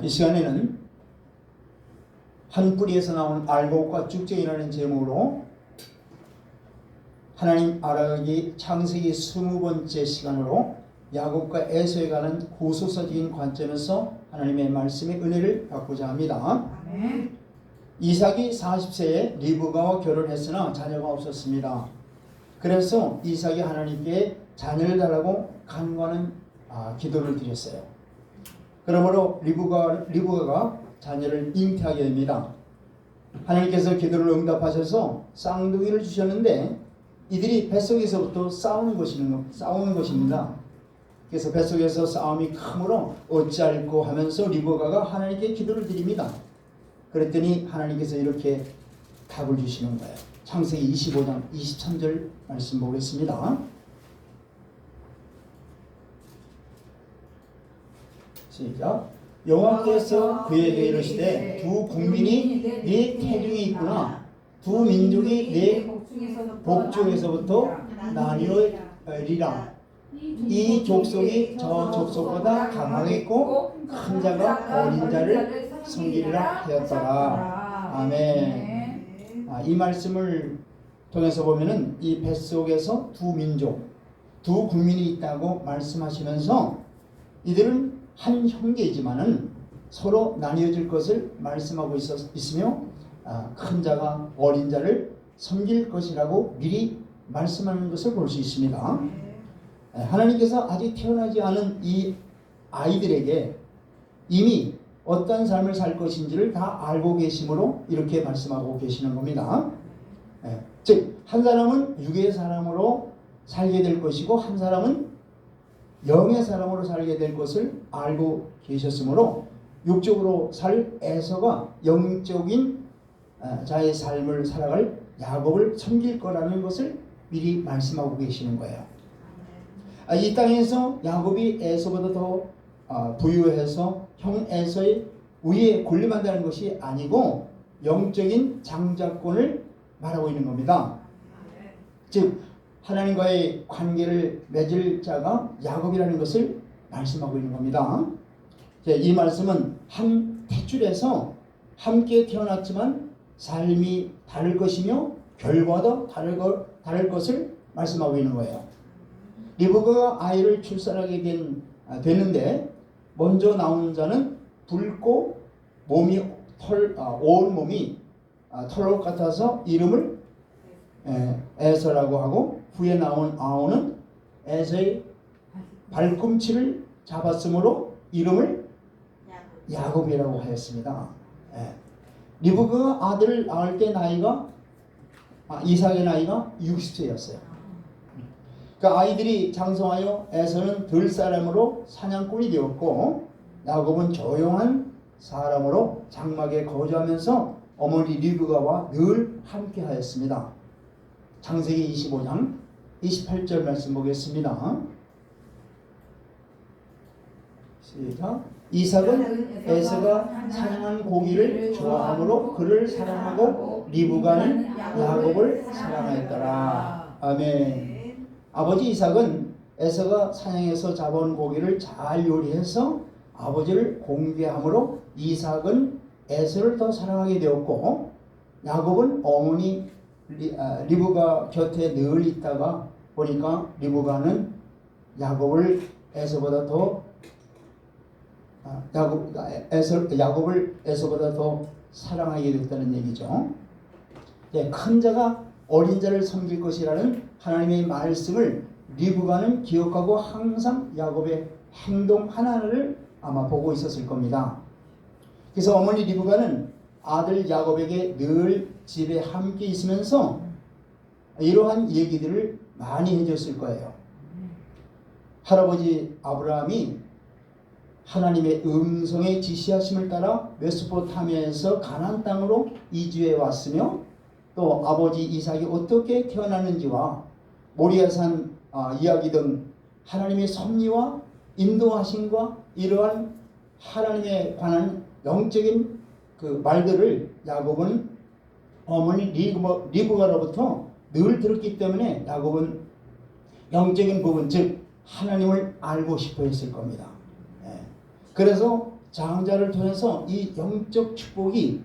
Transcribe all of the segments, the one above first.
이 시간에는 한 뿌리에서 나온 알곡과 쭉정이라는 제목으로 하나님 알아가기 창세기 20번째 시간으로 야곱과 에서에 관한 구속사적인 관점에서 하나님의 말씀의 은혜를 받고자 합니다. 아멘. 이삭이 40세에 리브가와 결혼했으나 자녀가 없었습니다. 그래서 이삭이 하나님께 자녀를 달라고 간구하는 기도를 드렸어요. 그러므로 리브가가 자녀를 잉태하게 됩니다. 하나님께서 기도를 응답하셔서 쌍둥이를 주셨는데 이들이 뱃속에서부터 싸우는 것입니다. 그래서 뱃속에서 싸움이 크므로 어찌할꼬 하면서 리브가가 하나님께 기도를 드립니다. 그랬더니 하나님께서 이렇게 답을 주시는 거예요. 창세기 25장 23절 말씀 보겠습니다. 시작. 여호와께서 그에게 이르시되 두 국민이 네 태중에 있구나. 두 민족이 네 복중에서부터 나뉘어리라. 이 족속이 저 족속보다 강하겠고 큰 자가 어린 자를 섬기리라 하였더라. 아멘. 이 말씀을 통해서 보면은 이 뱃속에서 두 민족, 두 국민이 있다고 말씀하시면서 이들은 한 형제이지만은 서로 나뉘어질 것을 말씀하고 있으며 큰 자가 어린 자를 섬길 것이라고 미리 말씀하는 것을 볼 수 있습니다. 하나님께서 아직 태어나지 않은 이 아이들에게 이미 어떤 삶을 살 것인지를 다 알고 계심으로 이렇게 말씀하고 계시는 겁니다. 즉, 한 사람은 육의 사람으로 살게 될 것이고 한 사람은 영의 사람으로 살게 될 것을 알고 계셨으므로 육적으로 살 에서가 영적인 자의 삶을 살아갈 야곱을 섬길 거라는 것을 미리 말씀하고 계시는 거예요. 이 땅에서 야곱이 에서보다 더 부유해서 형 에서의 위에 군림한다는 것이 아니고 영적인 장자권을 말하고 있는 겁니다. 즉 하나님과의 관계를 맺을 자가 야곱이라는 것을 말씀하고 있는 겁니다. 이 말씀은 한 탯줄에서 함께 태어났지만 삶이 다를 것이며 결과도 다를 것을 말씀하고 있는 거예요. 리브가가 아이를 출산하게 되는데 먼저 나온 자는 붉고 온 몸이 털옷 같아서 이름을 에서라고 하고 후에 나온 아오는 에서의 발꿈치를 잡았으므로 이름을 야곱이라고 하였습니다. 리브가가 아들을 낳을 때 나이가 이삭의 나이가 60세였어요. 그러니까 아이들이 장성하여 에서는 들사람으로 사냥꾼이 되었고 야곱은 조용한 사람으로 장막에 거주하면서 어머니 리브가와 늘 함께 하였습니다. 창세기 25장 28절 말씀 보겠습니다. 시작. 이삭은 에서가 사냥한 고기를 좋아하므로 그를 사랑하고 리브가는 야곱을 사랑하였더라. 아멘. 아버지 이삭은 에서가 사냥해서 잡아온 고기를 잘 요리해서 아버지를 공개함으로 이삭은 에서를 더 사랑하게 되었고 야곱은 어머니 리브가 곁에 늘 있다가 보니까 리브가는 야곱을 에서보다 더 야곱을 에서보다 더 사랑하게 됐다는 얘기죠. 큰 자가 어린 자를 섬길 것이라는 하나님의 말씀을 리브가는 기억하고 항상 야곱의 행동 하나하나를 아마 보고 있었을 겁니다. 그래서 어머니 리브가는 아들 야곱에게 늘 집에 함께 있으면서 이러한 얘기들을 많이 해줬을 거예요. 할아버지 아브라함이 하나님의 음성에 지시하심을 따라 메소포타미아에서 가나안 땅으로 이주해 왔으며 또 아버지 이삭이 어떻게 태어났는지와 모리아산 이야기 등 하나님의 섭리와 인도하심과 이러한 하나님에 관한 영적인 그 말들을 야곱은 어머니 리브가로부터 늘 들었기 때문에 야곱은 영적인 부분 즉 하나님을 알고 싶어 했을 겁니다. 그래서 장자를 통해서 이 영적 축복이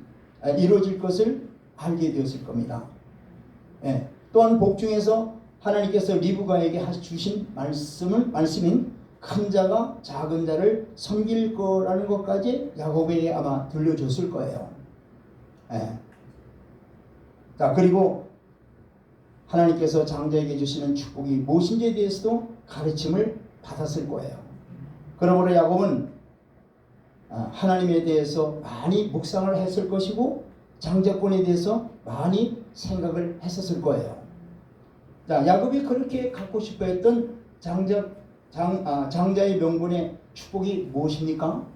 이루어질 것을 알게 되었을 겁니다. 예. 또한 복 중에서 하나님께서 리브가에게 주신 말씀인 큰 자가 작은 자를 섬길 거라는 것까지 야곱에게 아마 들려줬을 거예요. 예. 자, 그리고 하나님께서 장자에게 주시는 축복이 무엇인지에 대해서도 가르침을 받았을 거예요. 그러므로 야곱은 하나님에 대해서 많이 묵상을 했을 것이고 장자권에 대해서 많이 생각을 했었을 거예요. 자, 야곱이 그렇게 갖고 싶어 했던 장자의 명분의 축복이 무엇입니까?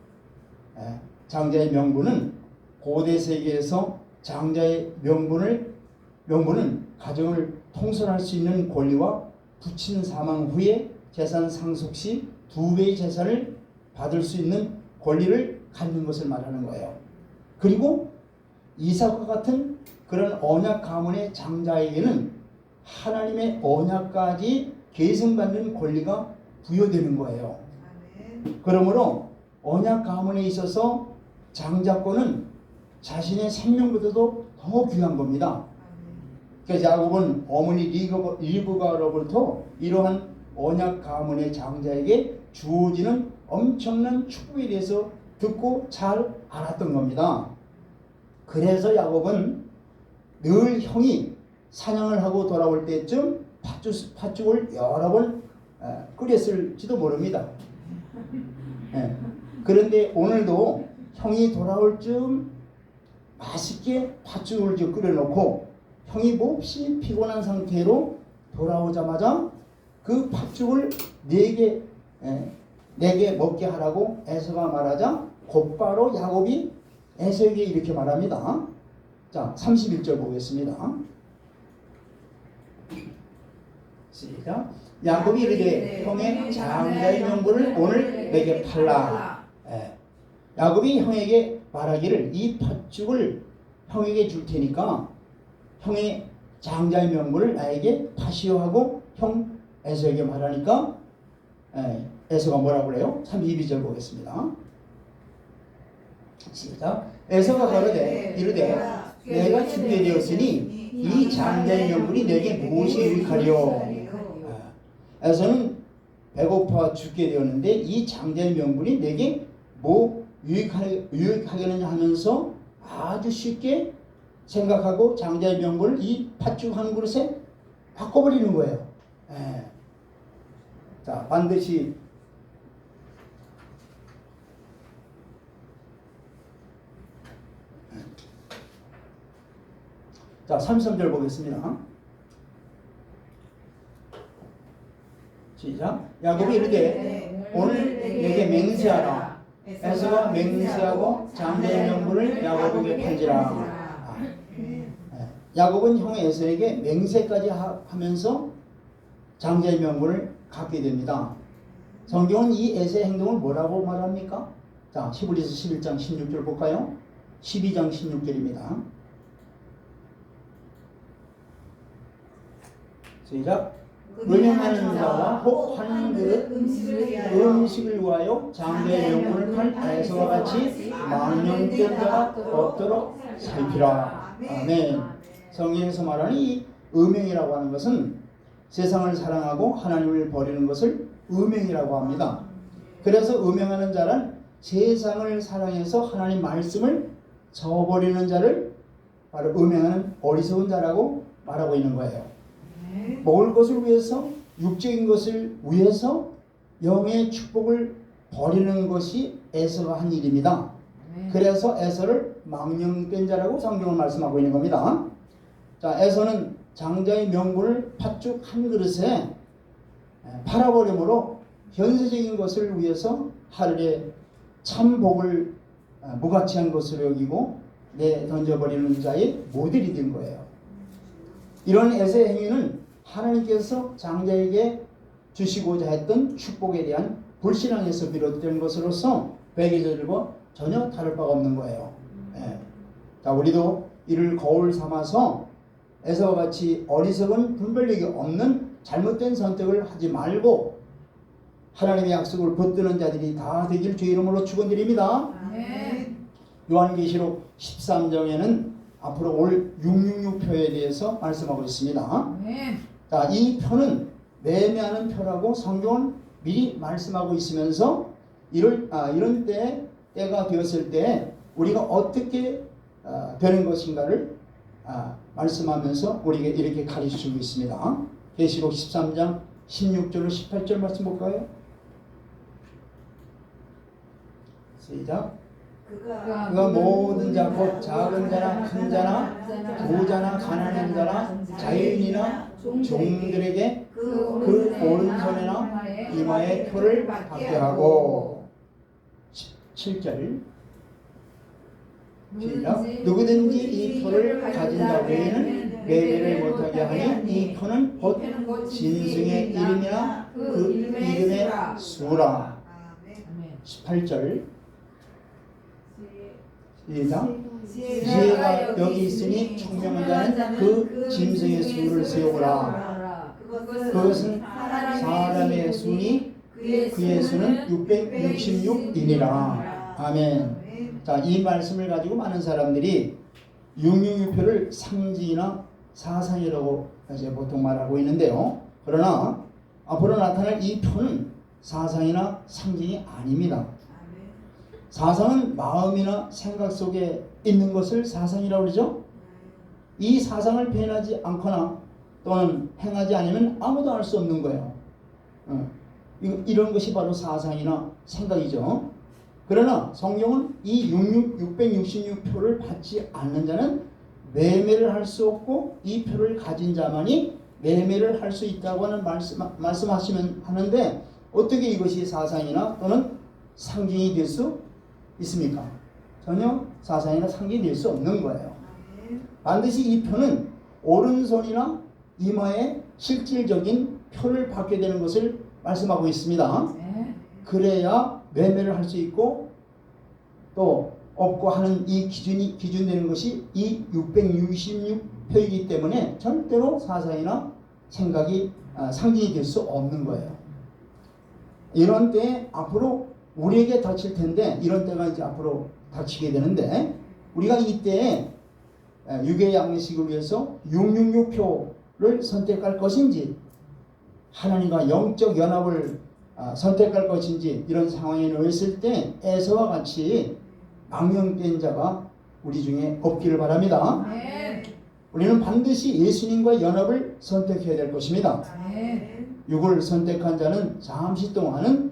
장자의 명분은 고대 세계에서 장자의 명분은 가정을 통솔할 수 있는 권리와 부친 사망 후에 재산 상속 시 2배의 재산을 받을 수 있는 권리를 갖는 것을 말하는 거예요. 그리고 이삭과 같은 그런 언약 가문의 장자에게는 하나님의 언약까지 계승받는 권리가 부여되는 거예요. 그러므로 언약 가문에 있어서 장자권은 자신의 생명보다도 더 귀한 겁니다. 그래서 야곱은 어머니 리브가로부터 이러한 언약 가문의 장자에게 주어지는 엄청난 축복에 대해서 듣고 잘 알았던 겁니다. 그래서 야곱은 늘 형이 사냥을 하고 돌아올 때쯤 팥죽을 여러 번 끓였을지도 모릅니다. 그런데 오늘도 형이 돌아올 즈음 맛있게 팥죽을 끓여놓고 형이 몹시 피곤한 상태로 돌아오자마자 그 팥죽을 내게 먹게 하라고 에서가 말하자 곧바로 야곱이 에서에게 이렇게 말합니다. 자, 31절 보겠습니다. 시작. 야곱이 이르되 형의 장자의 명분을 오늘 내게 팔라. 야곱이 형에게 말하기를 이 팥죽을 형에게 줄 테니까 형의 장자의 명분을 나에게 파시오 하고 형 에서에게 말하니까 에서가 뭐라고 그래요? 32절 보겠습니다. 시작. 에서가 가로되 이르되 내가 죽게 되었으니 이 장자의 명분이 내게 무엇이 유익하리요? 에서는 배고파 죽게 되었는데 이 장자의 명분이 내게 뭐 유익하겠느냐 하면서 아주 쉽게 생각하고 장자의 명분을 이 팥죽 한 그릇에 바꿔버리는 거예요. 자, 반드시 자, 33절 보겠습니다. 시작. 야곱이 이르되 오늘 내게 맹세하라. 에서가 맹세하고 장자의 명분을 야곱에게 팔지라. 야곱은 형 에서에게 맹세까지 하면서 장자의 명분을 갖게 됩니다. 성경은 이 에서의 행동을 뭐라고 말합니까? 자, 히브리서 11장 16절 볼까요? 12장 16절입니다. 시작. 음행하는 자와 혹하는 그릇 음식을 위하여 장자의 명분을 팔 에서와 같이 망령된 자가 없도록 살피라. 아멘. 성경에서 말하는 이 음행이라고 하는 것은 세상을 사랑하고 하나님을 버리는 것을 음행이라고 합니다. 그래서 음행하는 자는 세상을 사랑해서 하나님 말씀을 저버리는 자를 바로 음행하는 어리석은 자라고 말하고 있는 거예요. 먹을 것을 위해서 육적인 것을 위해서 영의 축복을 버리는 것이 에서가 한 일입니다. 그래서 에서를 망령된 자라고 성경은 말씀하고 있는 겁니다. 자, 에서는 장자의 명분을 팥죽 한 그릇에 팔아버림으로 현세적인 것을 위해서 하늘에 참 복을 무가치한 것으로 여기고 던져버리는 자의 모델이 된 거예요. 이런 에서의 행위는 하나님께서 장자에게 주시고자 했던 축복에 대한 불신앙에서 비롯된 것으로서 백의절과 전혀 다를 바가 없는 거예요. 자, 우리도 이를 거울 삼아서 에서와 같이 어리석은 분별력이 없는 잘못된 선택을 하지 말고 하나님의 약속을 붙드는 자들이 다 되길 주의 이름으로 축원드립니다. 아멘. 요한계시록 13장에는 앞으로 올 666표에 대해서 말씀하고 있습니다. 아멘. 자, 이 표는 매매하는 표라고 성경은 미리 말씀하고 있으면서 이런 때가 되었을 때 우리가 어떻게 되는 것인가를 말씀하면서 우리에게 이렇게 가르치고 있습니다. 계시록 13장 16절로 18절 말씀 볼까요? 시작. 그가 모든 자 곧 작은 자나 큰 자나 부자나 가난한 자나 자유인이나 종들에게 그 오른손이나 이마에 표를 받게 하고 17절 시작. 누구든지 이 표를 가진 자 외에는 매매를 못하게 하니 이 표는 곧 진승의 이름이나 그 이름의 수라. 18절 시작. 지혜가 여기 있으니 총명한 자는 그 짐승의 수를 세우라. 그것은 사람의 수니 그의 수는 666이니라. 아멘. 자, 이 말씀을 가지고 많은 사람들이 666표를 상징이나 사상이라고 이제 보통 말하고 있는데요. 그러나 앞으로 나타날 이 표는 사상이나 상징이 아닙니다. 사상은 마음이나 생각 속에 있는 것을 사상이라고 그러죠. 이 사상을 표현하지 않거나 또는 행하지 않으면 아무도 알 수 없는 거예요. 이런 것이 바로 사상이나 생각이죠. 그러나 성경은 이 666표를 받지 않는 자는 매매를 할 수 없고 이 표를 가진 자만이 매매를 할 수 있다고 하는 말씀하시면 하는데 어떻게 이것이 사상이나 또는 상징이 될 수 있습니까? 전혀 사상이나 상징이 될 수 없는 거예요. 반드시 이 표는 오른손이나 이마에 실질적인 표를 받게 되는 것을 말씀하고 있습니다. 그래야 매매를 할 수 있고 또 없고 하는 이 기준되는 것이 이 666표이기 때문에 절대로 사상이나 생각이 상징이 될 수 없는 거예요. 이런 때에 앞으로 우리에게 닥칠 텐데 이런 때가 이제 앞으로 닥치게 되는데 우리가 이때에 유괴 양식을 위해서 666표를 선택할 것인지 하나님과 영적 연합을 선택할 것인지 이런 상황에 놓였을 때 에서와 같이 망령된 자가 우리 중에 없기를 바랍니다. 우리는 반드시 예수님과 연합을 선택해야 될 것입니다. 육을 선택한 자는 잠시 동안은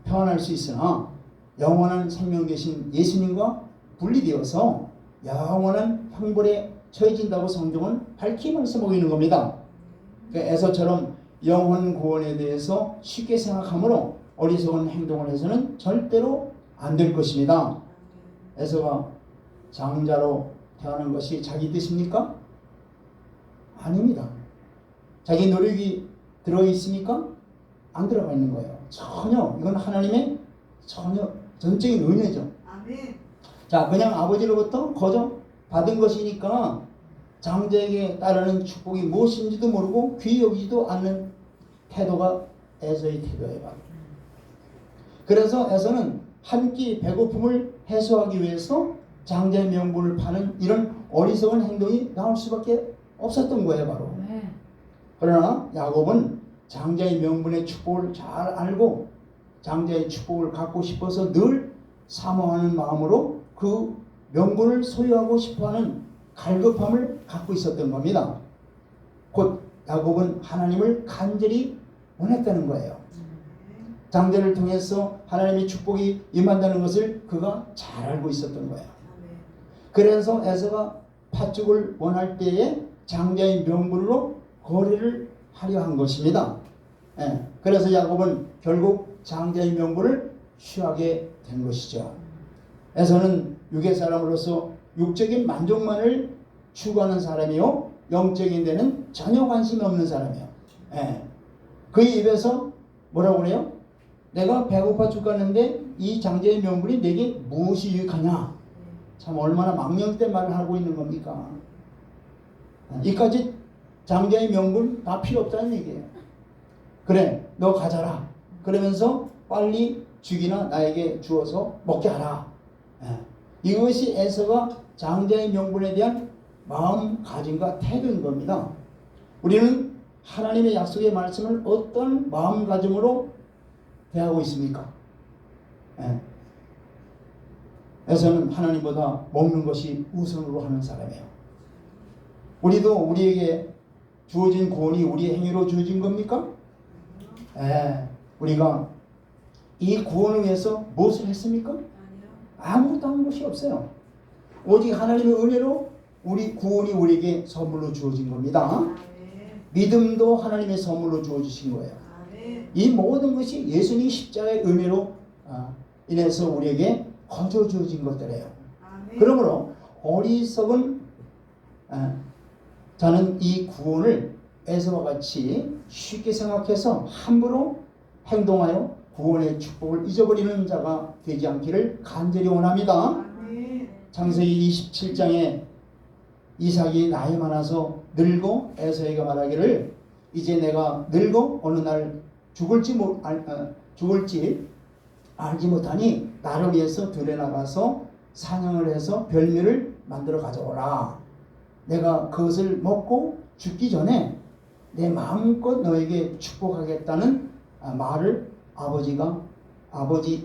평안할 수 있으나 영원한 생명 되신 예수님과 분리되어서 영원한 형벌에 처해진다고 성경은 밝히 말씀하고 있는 겁니다. 그러니까 에서처럼 영혼 구원에 대해서 쉽게 생각하므로 어리석은 행동을 해서는 절대로 안 될 것입니다. 에서가 장자로 태어난 것이 자기 뜻입니까? 아닙니다. 자기 노력이 들어있습니까? 안 들어가 있는 거예요. 전혀 이건 하나님의 전적인 은혜죠. 자, 그냥 아버지로부터 거저 받은 것이니까 장자에게 따르는 축복이 무엇인지도 모르고 귀히 여기지도 않는 태도가 에서의 태도예요. 그래서 에서는 한 끼 배고픔을 해소하기 위해서 장자의 명분을 파는 이런 어리석은 행동이 나올 수밖에 없었던 거예요, 바로. 그러나 야곱은 장자의 명분의 축복을 잘 알고 장자의 축복을 갖고 싶어서 늘 사모하는 마음으로 그 명분을 소유하고 싶어하는 갈급함을 갖고 있었던 겁니다. 곧 야곱은 하나님을 간절히 원했다는 거예요. 장자를 통해서 하나님의 축복이 임한다는 것을 그가 잘 알고 있었던 거예요. 그래서 에서가 팥죽을 원할 때에 장자의 명분으로 거래를 하려 한 것입니다. 그래서 야곱은 결국 장자의 명분을 취하게 된 것이죠. 에서는 육의 사람으로서 육적인 만족만을 추구하는 사람이요 영적인 데는 전혀 관심이 없는 사람이에요. 그의 입에서 뭐라고 그래요? 내가 배고파 죽겠는데 이 장자의 명분이 내게 무엇이 유익하냐? 참 얼마나 망령된 말을 하고 있는 겁니까? 이까지 장자의 명분 다 필요 없다는 얘기예요. 그래, 너 가져라. 그러면서 빨리 죽이나 나에게 주어서 먹게 하라. 이것이 에서가 장자의 명분에 대한 마음가짐과 태도인 겁니다. 우리는 하나님의 약속의 말씀을 어떤 마음가짐으로 대하고 있습니까? 에서는 하나님보다 먹는 것이 우선으로 하는 사람이에요. 우리도 우리에게 주어진 구원이 우리의 행위로 주어진 겁니까? 우리가 이 구원을 위해서 무엇을 했습니까? 아무것도 한 것이 없어요. 오직 하나님의 은혜로 우리 구원이 우리에게 선물로 주어진 겁니다. 믿음도 하나님의 선물로 주어주신 거예요. 이 모든 것이 예수님 십자가의 은혜로 인해서 우리에게 거저 주어진 것들이에요. 그러므로 어리석은 자는 이 구원을 에서와 같이 쉽게 생각해서 함부로 행동하여 구원의 축복을 잊어버리는 자가 되지 않기를 간절히 원합니다. 창세기 27장에 이삭이 나이 많아서 늙어 에서에게 말하기를 이제 내가 늙어 어느 날 죽을지 알지 못하니 나를 위해서 들에 나가서 사냥을 해서 별미를 만들어 가져오라. 내가 그것을 먹고 죽기 전에 내 마음껏 너에게 축복하겠다는 말을 아버지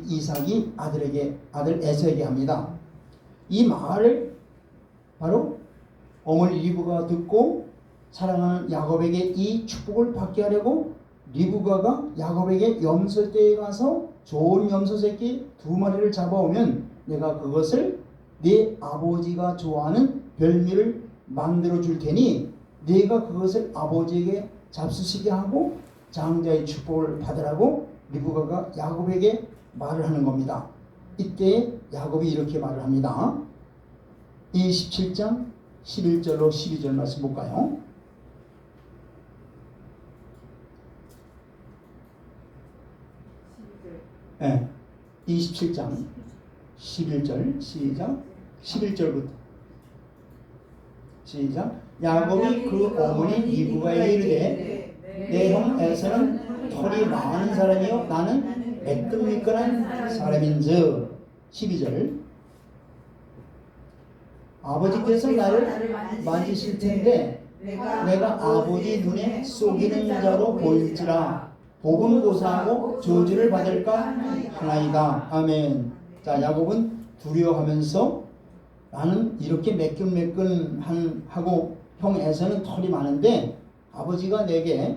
이삭이 아들 에서에게 합니다. 이 말을 바로 어머니 리브가가 듣고 사랑하는 야곱에게 이 축복을 받게 하려고 리브가가 야곱에게 염소떼에 가서 좋은 염소 새끼 2마리를 잡아오면 내가 그것을 네 아버지가 좋아하는 별미를 만들어 줄 테니 네가 그것을 아버지에게 잡수시게 하고 장자의 축복을 받으라고 리브가가 야곱에게 말을 하는 겁니다. 이때 야곱이 이렇게 말을 합니다. 27장 11절로 12절 말씀 볼까요? 네, 27장 11절 시작. 11절부터 시작. 야곱이 그 어머니 리브가에게 이르되 내 형 에서는 털이 많은 사람이요 나는 매끈매끈한 사람인즉. 12절. 아버지께서 나를 만지실 텐데 내가 아버지 눈에 속이는 자로 보일지라 복은 고사하고 저주를 받을까 하나이다. 아멘. 자, 야곱은 두려워하면서 나는 이렇게 매끈매끈하고 형 에서는 털이 많은데 아버지가 내게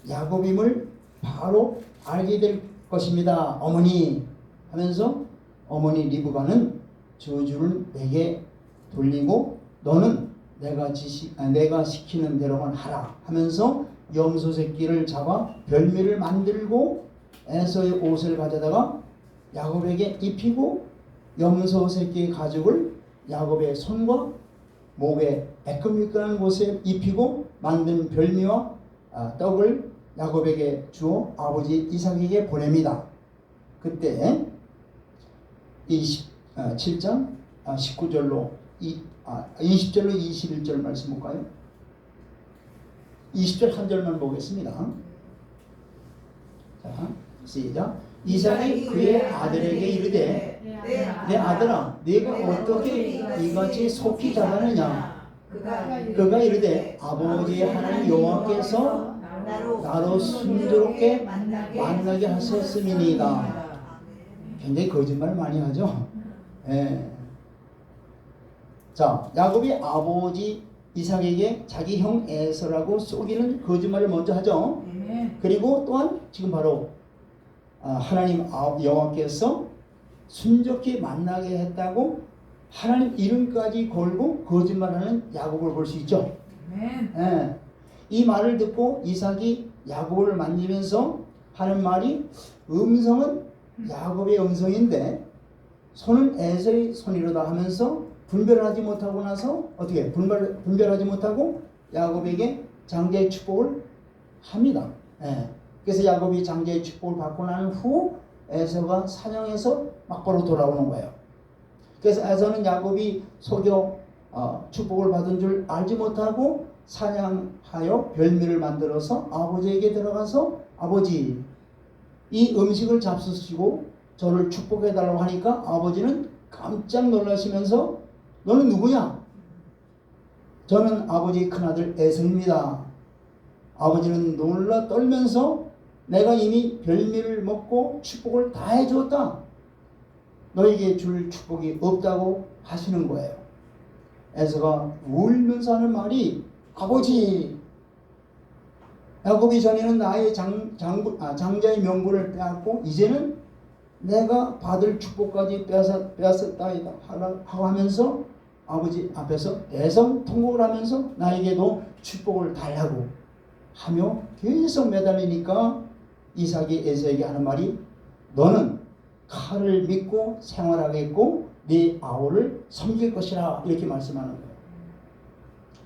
야곱임을 바로 알게 될 것입니다. 어머니 하면서 어머니 리브가는 저주를 내게 돌리고 너는 내가 시키는 대로만 하라 하면서 염소 새끼를 잡아 별미를 만들고 에서의 옷을 가져다가 야곱에게 입히고 염소 새끼의 가죽을 야곱의 손과 목에 매끈매끈한 곳에 입히고 만든 별미와 떡을 야곱에게 주어 아버지 이삭에게 보냅니다. 그때 27장 19절로 20절로 21절 말씀 볼까요? 20절 한 절만 보겠습니다. 자, 시작. 이삭이 그의 아들에게 이르되 내 아들아 네가 어떻게 이같이 속히 자라느냐. 그가 이르되 아버지 하나님 여호와께서 나로 순조롭게 만나게 하셨음이니이다. 굉장히 거짓말 많이 하죠. 자, 야곱이 아버지 이삭에게 자기 형 에서라고 속이는 거짓말을 먼저 하죠. 그리고 또한 지금 바로 하나님 여호와께서 순적히 만나게 했다고 하나님 이름까지 걸고 거짓말하는 야곱을 볼 수 있죠. 이 말을 듣고 이삭이 야곱을 만지면서 하는 말이 음성은 야곱의 음성인데 손은 에서의 손이로다 하면서 분별하지 못하고 나서 어떻게 분별하지 못하고 야곱에게 장자의 축복을 합니다. 그래서 야곱이 장자의 축복을 받고 난 후 에서가 사냥해서 막바로 돌아오는 거예요. 그래서 에서는 야곱이 속여 축복을 받은 줄 알지 못하고 사냥하여 별미를 만들어서 아버지에게 들어가서 아버지 이 음식을 잡수시고 저를 축복해달라고 하니까 아버지는 깜짝 놀라시면서 너는 누구냐? 저는 아버지의 큰아들 에서입니다. 아버지는 놀라 떨면서 내가 이미 별미를 먹고 축복을 다 해주었다. 너에게 줄 축복이 없다고 하시는 거예요. 에서가 울면서 하는 말이 아버지, 야곱이 전에는 나의 장자의 명분을 빼앗고 이제는 내가 받을 축복까지 빼앗았다 하고 하면서 아버지 앞에서 대성통곡을 하면서 나에게도 축복을 달라고 하며 계속 매달리니까 이삭이 에서에게 하는 말이 너는 칼을 믿고 생활하겠고 네 아우를 섬길 것이라 이렇게 말씀하는 거예요.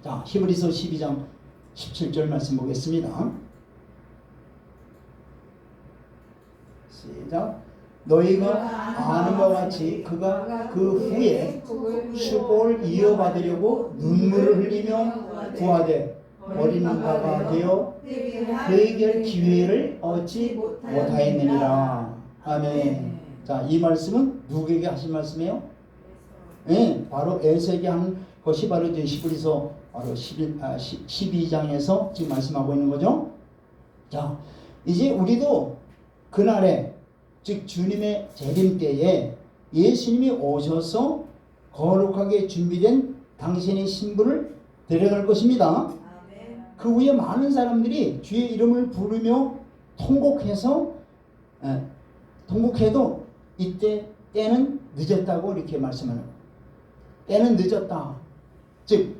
자, 히브리서 12장 17절 말씀 보겠습니다. 시작. 너희가 아는 바와 같이 그가 그 후에 축복을 이어받으려고 눈물을 흘리며 구하되 어린 바가 되어 그에게 기회를 얻지 못하였느니라. 아멘. 자, 이 말씀은 누구에게 하신 말씀이에요? 네, 바로 에서에게 한 것이 바로 이제 히브리서 바로 12장에서 지금 말씀하고 있는 거죠. 자, 이제 우리도 그날에 즉 주님의 재림 때에 예수님이 오셔서 거룩하게 준비된 당신의 신부를 데려갈 것입니다. 그 후에 많은 사람들이 주의 이름을 부르며 통곡해도 이때 때는 늦었다고 이렇게 말씀하는 거예요. 때는 늦었다. 즉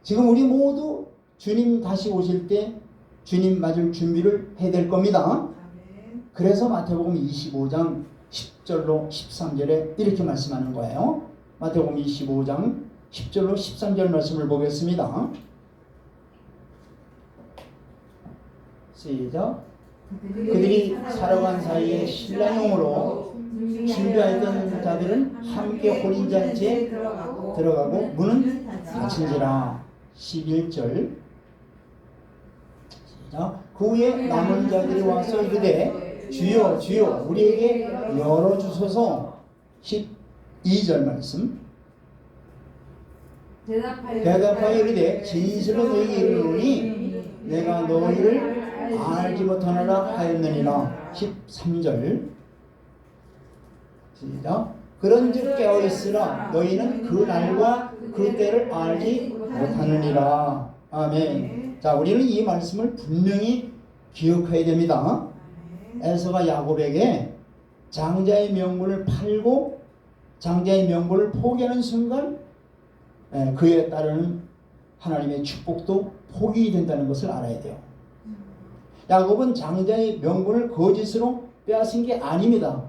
지금 우리 모두 주님 다시 오실 때 주님 맞을 준비를 해야 될 겁니다. 그래서 마태복음 25장 10절로 13절에 이렇게 말씀하는 거예요. 마태복음 25장 10절로 13절 말씀을 보겠습니다. 시작. 그들이 살아간 사이에 신랑용으로 준비하였던 자들은 함께 혼인잔치에 들어가고 문은 닫힌지라. 11절. 시작. 그 후에 남은 자들이 와서 이르되 주여 주여 우리에게 열어주소서. 12절 말씀. 대답하여 이르되 진실로 너희에게 이르노니 내가 너희를 알지 못하노라 하였느니라. 13절. 시작. 그런즉 깨어있으라 너희는 그 날과 그 때를 알지 못하느니라. 아멘. 자, 우리는 이 말씀을 분명히 기억해야 됩니다. 에서가 야곱에게 장자의 명분을 팔고 장자의 명분을 포기하는 순간 그에 따르는 하나님의 축복도 포기된다는 것을 알아야 돼요. 야곱은 장자의 명분을 거짓으로 빼앗은 게 아닙니다.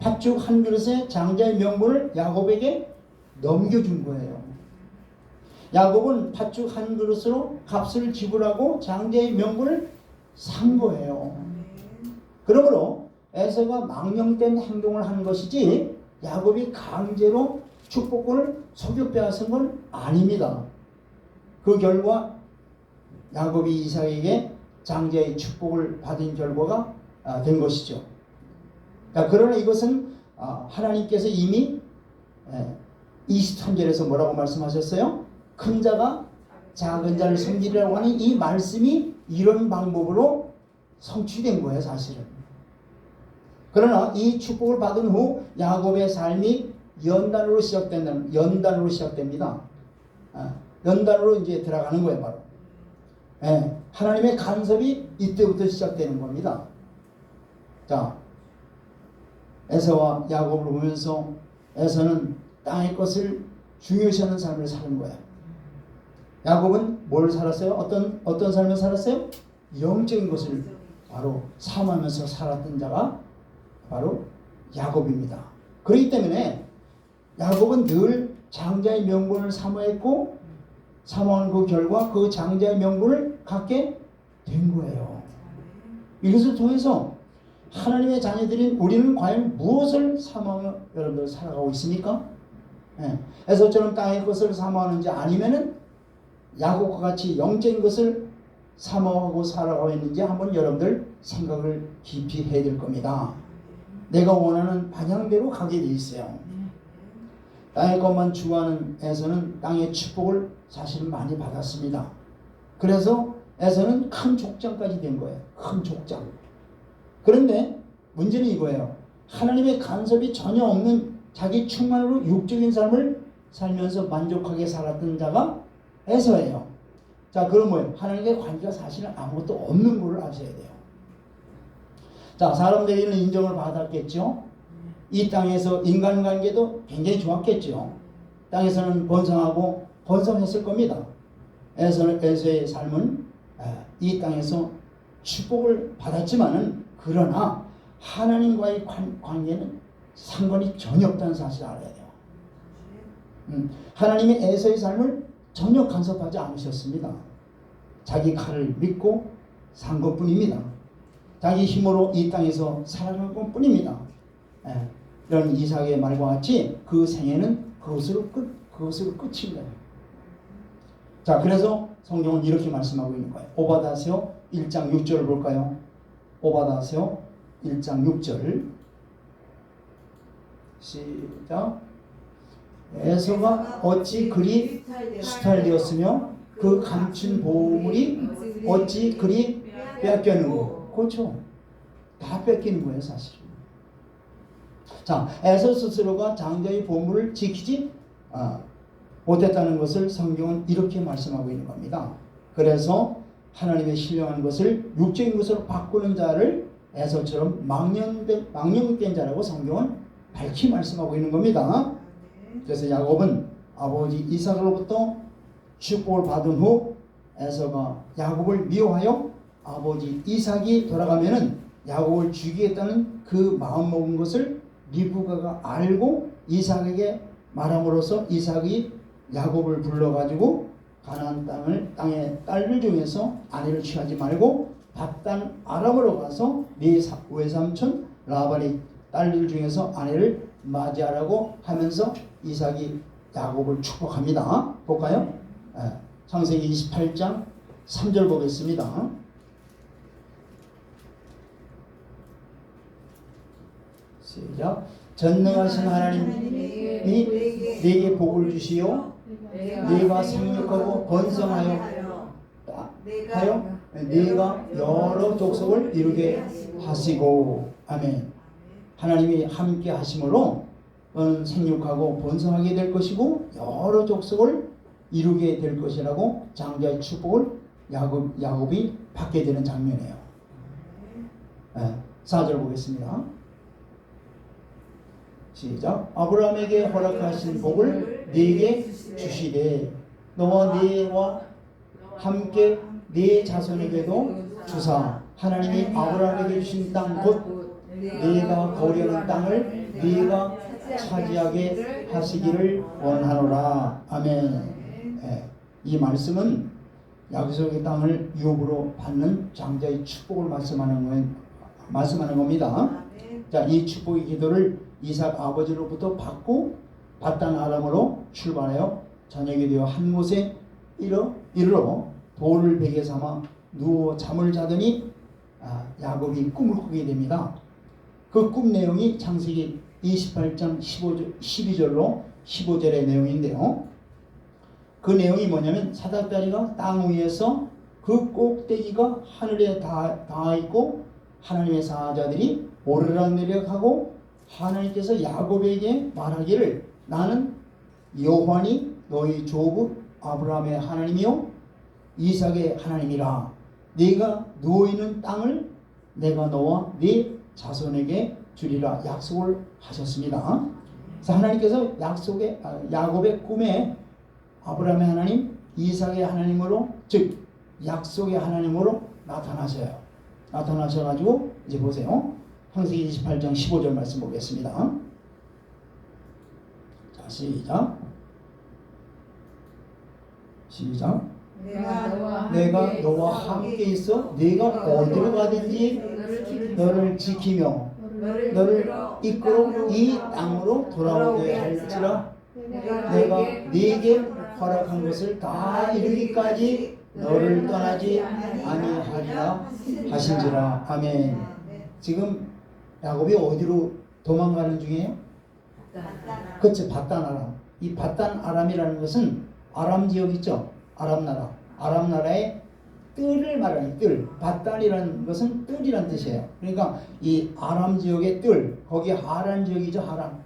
팥죽 한 그릇에 장자의 명분을 야곱에게 넘겨준 거예요. 야곱은 팥죽 한 그릇으로 값을 지불하고 장자의 명분을 산 거예요. 그러므로 에서가 망령된 행동을 한 것이지 야곱이 강제로 축복권을 속여 빼앗은 건 아닙니다. 그 결과 야곱이 이삭에게 장자의 축복을 받은 결과가 된 것이죠. 그러나 이것은 하나님께서 이미 23절에서 뭐라고 말씀하셨어요? 큰 자가 작은 자를 섬기라고 하는 이 말씀이 이런 방법으로 성취된 거예요, 사실은. 그러나 이 축복을 받은 후 야곱의 삶이 연단으로 시작됩니다. 연단으로 이제 들어가는 거예요, 바로. 하나님의 간섭이 이때부터 시작되는 겁니다. 자, 에서와 야곱을 보면서 에서는 땅의 것을 중요시하는 삶을 사는 거예요. 야곱은 뭘 살았어요? 어떤 삶을 살았어요? 영적인 것을 바로 사모하면서 살았던 자가 바로 야곱입니다. 그렇기 때문에 야곱은 늘 장자의 명분을 사모했고 사모한 그 결과 그 장자의 명분을 갖게 된 거예요. 이것을 통해서 하나님의 자녀들인 우리는 과연 무엇을 사모하며 여러분들 살아가고 있습니까? 에서처럼 땅의 것을 사모하는지 아니면은 야곱과 같이 영적인 것을 사모하고 살아가고 있는지 한번 여러분들 생각을 깊이 해야 될 겁니다. 내가 원하는 방향대로 가게 돼 있어요. 땅의 것만 추구하는 에서는 땅의 축복을 사실 많이 받았습니다. 그래서 에서는 큰 족장까지 된 거예요. 큰 족장. 그런데 문제는 이거예요. 하나님의 간섭이 전혀 없는 자기 충만으로 육적인 삶을 살면서 만족하게 살았던 자가 에서예요. 자, 그럼 뭐예요? 하나님의 관계가 사실은 아무것도 없는 것을 아셔야 돼요. 자, 사람들에게는 인정을 받았겠죠. 이 땅에서 인간관계도 굉장히 좋았겠죠. 땅에서는 번성하고 번성했을 겁니다. 에서의 삶은 이 땅에서 축복을 받았지만은 그러나 하나님과의 관계는 상관이 전혀 없다는 사실을 알아야 돼요. 하나님이 에서의 삶을 전혀 간섭하지 않으셨습니다. 자기 칼을 믿고 산 것뿐입니다. 자기 힘으로 이 땅에서 살아갈 것뿐입니다. 이런 이삭의 말과 같이 그 생애는 그것으로 끝입니다. 자, 그래서 성경은 이렇게 말씀하고 있는 거예요. 오바다세요 1장 6절을 볼까요? 오바다세요 1장 6절 시작. 에서가 어찌 그리 수탈되었으며 그 감춘 보물이 어찌 그리 빼앗겼는고. 그렇죠. 다 뺏기는 거예요, 사실. 자, 에서 스스로가 장자의 보물을 지키지 못했다는 것을 성경은 이렇게 말씀하고 있는 겁니다. 그래서 하나님의 신령한 것을 육적인 것으로 바꾸는 자를 에서처럼 망령된 자라고 성경은 밝히 말씀하고 있는 겁니다. 그래서 야곱은 아버지 이삭으로부터 축복을 받은 후 에서가 야곱을 미워하여 아버지 이삭이 돌아가면은 야곱을 죽이겠다는 그 마음먹은 것을 리브가가 알고 이삭에게 말함으로써 이삭이 야곱을 불러가지고 가나안 땅의 딸들 중에서 아내를 취하지 말고 밧단 아람으로 가서 네 외삼촌 라반의 딸들 중에서 아내를 맞이하라고 하면서 이삭이 야곱을 축복합니다. 볼까요? 창세기 28장 3절 보겠습니다. 시작. 전능하신 하나님이 네게 복을 주시오. 네가 생육하고 번성하여 네가 여러 족속을 이루게 하시고. 아멘. 하나님이 함께 하심으로 너는 생육하고 번성하게 될 것이고 여러 족속을 이루게 될 것이라고 장자의 축복을 야곱이 받게 되는 장면이에요. 4절 보겠습니다. 시작. 아브라함에게 허락하신 복을 네게 주시되 너와 네와 함께 네 자손에게도 주사 하나님이 아브라함에게 주신 땅 곧 네가 거류하는 땅을 네가 차지하게 하시기를 원하노라. 아멘. 이 말씀은 약속의 땅을 유업으로 받는 장자의 축복을 말씀하는 겁니다. 자, 이 축복의 기도를 이삭 아버지로부터 받고 밧단 아람으로 출발하여 저녁이 되어 한 곳에 이르러 돌을 베개 삼아 누워 잠을 자더니 야곱이 꿈을 꾸게 됩니다. 그 꿈 내용이 창세기 28장 12절로 15절의 내용인데요. 그 내용이 뭐냐면 사닥다리가 땅 위에서 그 꼭대기가 하늘에 닿아 있고 하나님의 사자들이 오르락내리락하고 하나님께서 야곱에게 말하기를 나는 여호와니 너희 조부 아브라함의 하나님이요 이삭의 하나님이라. 네가 누워있는 땅을 내가 너와 네 자손에게 주리라 약속을 하셨습니다. 그래서 하나님께서 야곱의 꿈에 아브라함의 하나님, 이삭의 하나님으로, 즉 약속의 하나님으로 나타나셔가지고 이제 보세요. 창세기 28장 15절 말씀 보겠습니다. 자, 시작. 내가 너와 함께 있어 네가 어디로 가든지 너를 지키며 너를 이끌어 이 땅으로 돌아오게 할지라 내가 네게 허락한 것을 다 이루기까지 너를 떠나지 아니하리라 하신지라. 아멘. 지금 야곱이 어디로 도망가는 중이에요? 그렇죠. 바단 아람. 이 바단 아람이라는 것은 아람 지역 있죠. 아람 나라. 아람 나라의 뜰을 말하는 뜰. 바단이라는 것은 뜰이라는 뜻이에요. 그러니까 이 아람 지역의 뜰, 거기 하란 지역이죠. 하란.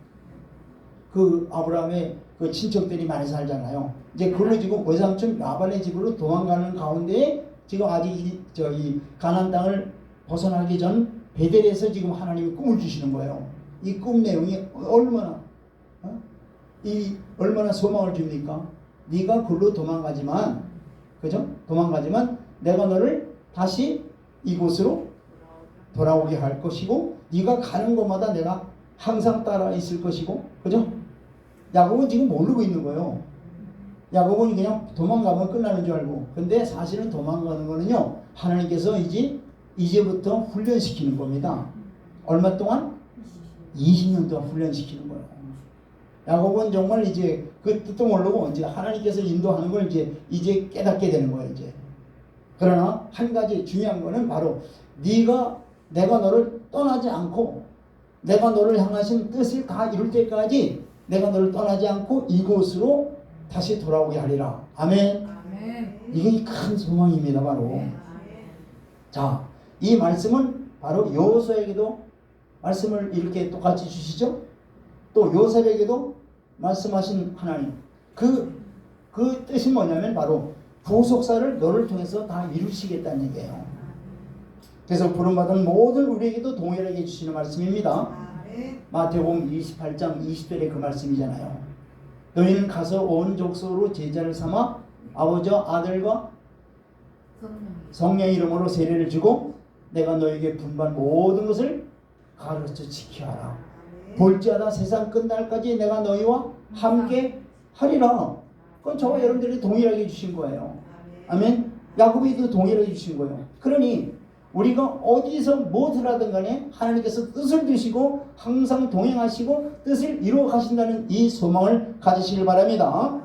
그 아브라함의 그 친척들이 많이 살잖아요. 이제 그걸로 지금 외삼촌 라반의 집으로 도망가는 가운데 지금 아직 이 가나안 땅을 벗어나기 전 베델에서 지금 하나님이 꿈을 주시는 거예요. 이 꿈 내용이 얼마나 소망을 줍니까? 네가 글로 도망가지만, 그죠? 도망가지만 내가 너를 다시 이곳으로 돌아오게 할 것이고, 네가 가는 곳마다 내가 항상 따라 있을 것이고, 그죠? 야곱은 지금 모르고 있는 거예요. 야곱은 그냥 도망가면 끝나는 줄 알고. 근데 사실은 도망가는 거는요, 하나님께서 이제부터 훈련시키는 겁니다. 얼마 동안? 20년 동안 훈련시키는 거예요. 야곱은 정말 이제 그 뜻도 모르고 이제 하나님께서 인도하는 걸 이제 깨닫게 되는 거예요, 이제. 그러나 한 가지 중요한 거는 바로 내가 너를 떠나지 않고 내가 너를 향하신 뜻을 다 이룰 때까지 내가 너를 떠나지 않고 이곳으로 다시 돌아오게 하리라. 아멘. 아멘. 이게 큰 소망입니다, 바로. 아멘. 자, 이 말씀은 바로 여호수아에게도 말씀을 이렇게 똑같이 주시죠. 또 요셉에게도 말씀하신 하나님. 그 뜻이 뭐냐면 바로 부속사를 너를 통해서 다 이루시겠다는 얘기예요. 그래서 부름받은 모든 우리에게도 동일하게 해주시는 말씀입니다. 마태복음 28장 20절에 그 말씀이잖아요. 너희는 가서 온 족속으로 제자를 삼아 아버지와 아들과 성령의 이름으로 세례를 주고 내가 너에게 분반 모든 것을 가르쳐 지켜라. 볼지어다 세상 끝날까지 내가 너희와 함께 하리라. 그건 저와 여러분들이 동일하게 주신 거예요. 아멘. 야곱이도 동일하게 주신 거예요. 그러니 우리가 어디서 무엇을 하든 간에 하나님께서 뜻을 주시고 항상 동행하시고 뜻을 이루어 가신다는 이 소망을 가지시길 바랍니다.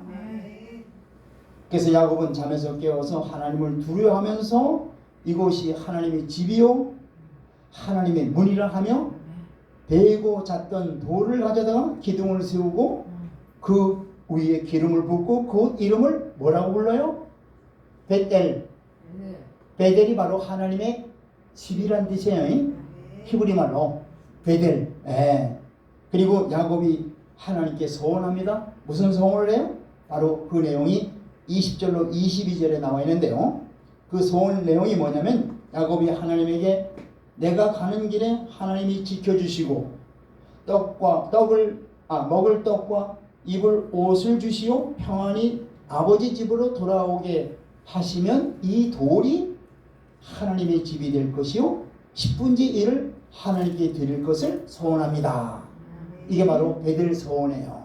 그래서 야곱은 잠에서 깨어서 하나님을 두려워하면서 이곳이 하나님의 집이요 하나님의 문이라 하며 베고 잤던 돌을 가져다가 기둥을 세우고 그 위에 기름을 붓고 그 이름을 뭐라고 불러요? 베델. 베델이 바로 하나님의 집이란 뜻이에요. 히브리 말로 베델. 그리고 야곱이 하나님께 소원합니다. 무슨 소원을 해요? 바로 그 내용이 20절로 22절에 나와 있는데요. 그 소원 내용이 뭐냐면 야곱이 하나님에게 내가 가는 길에 하나님이 지켜주시고 먹을 떡과 입을 옷을 주시오 평안히 아버지 집으로 돌아오게 하시면 이 돌이 하나님의 집이 될 것이요 10분의 1을 하나님께 드릴 것을 소원합니다. 이게 바로 베델 소원이에요.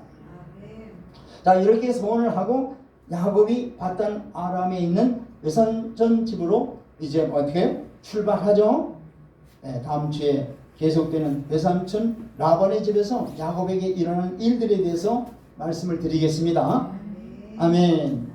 자, 이렇게 소원을 하고 야곱이 바단 아람에 있는 외삼촌 집으로 이제 어떻게 해요? 출발하죠. 다음 주에 계속되는 외삼촌 라반의 집에서 야곱에게 일어나는 일들에 대해서 말씀을 드리겠습니다. 아멘.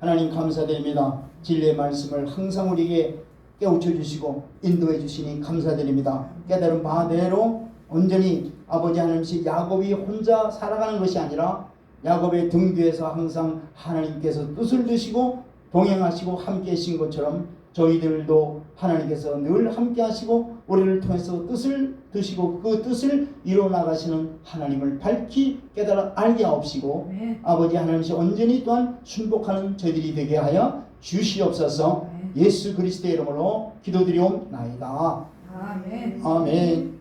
하나님 감사드립니다. 진리의 말씀을 항상 우리에게 깨우쳐 주시고 인도해 주시니 감사드립니다. 깨달은 바대로 온전히 아버지 하나님이 야곱이 혼자 살아가는 것이 아니라 야곱의 등 뒤에서 항상 하나님께서 뜻을 두시고 동행하시고 함께 하신 것처럼 저희들도 하나님께서 늘 함께 하시고 우리를 통해서 뜻을 두시고 그 뜻을 이루어 나가시는 하나님을 밝히 깨달아 알게 하옵시고 아버지 하나님이 온전히 또한 순복하는 저희들이 되게 하여 주시옵소서. 예수 그리스도의 이름으로 기도드리옵나이다. 아멘. 아멘.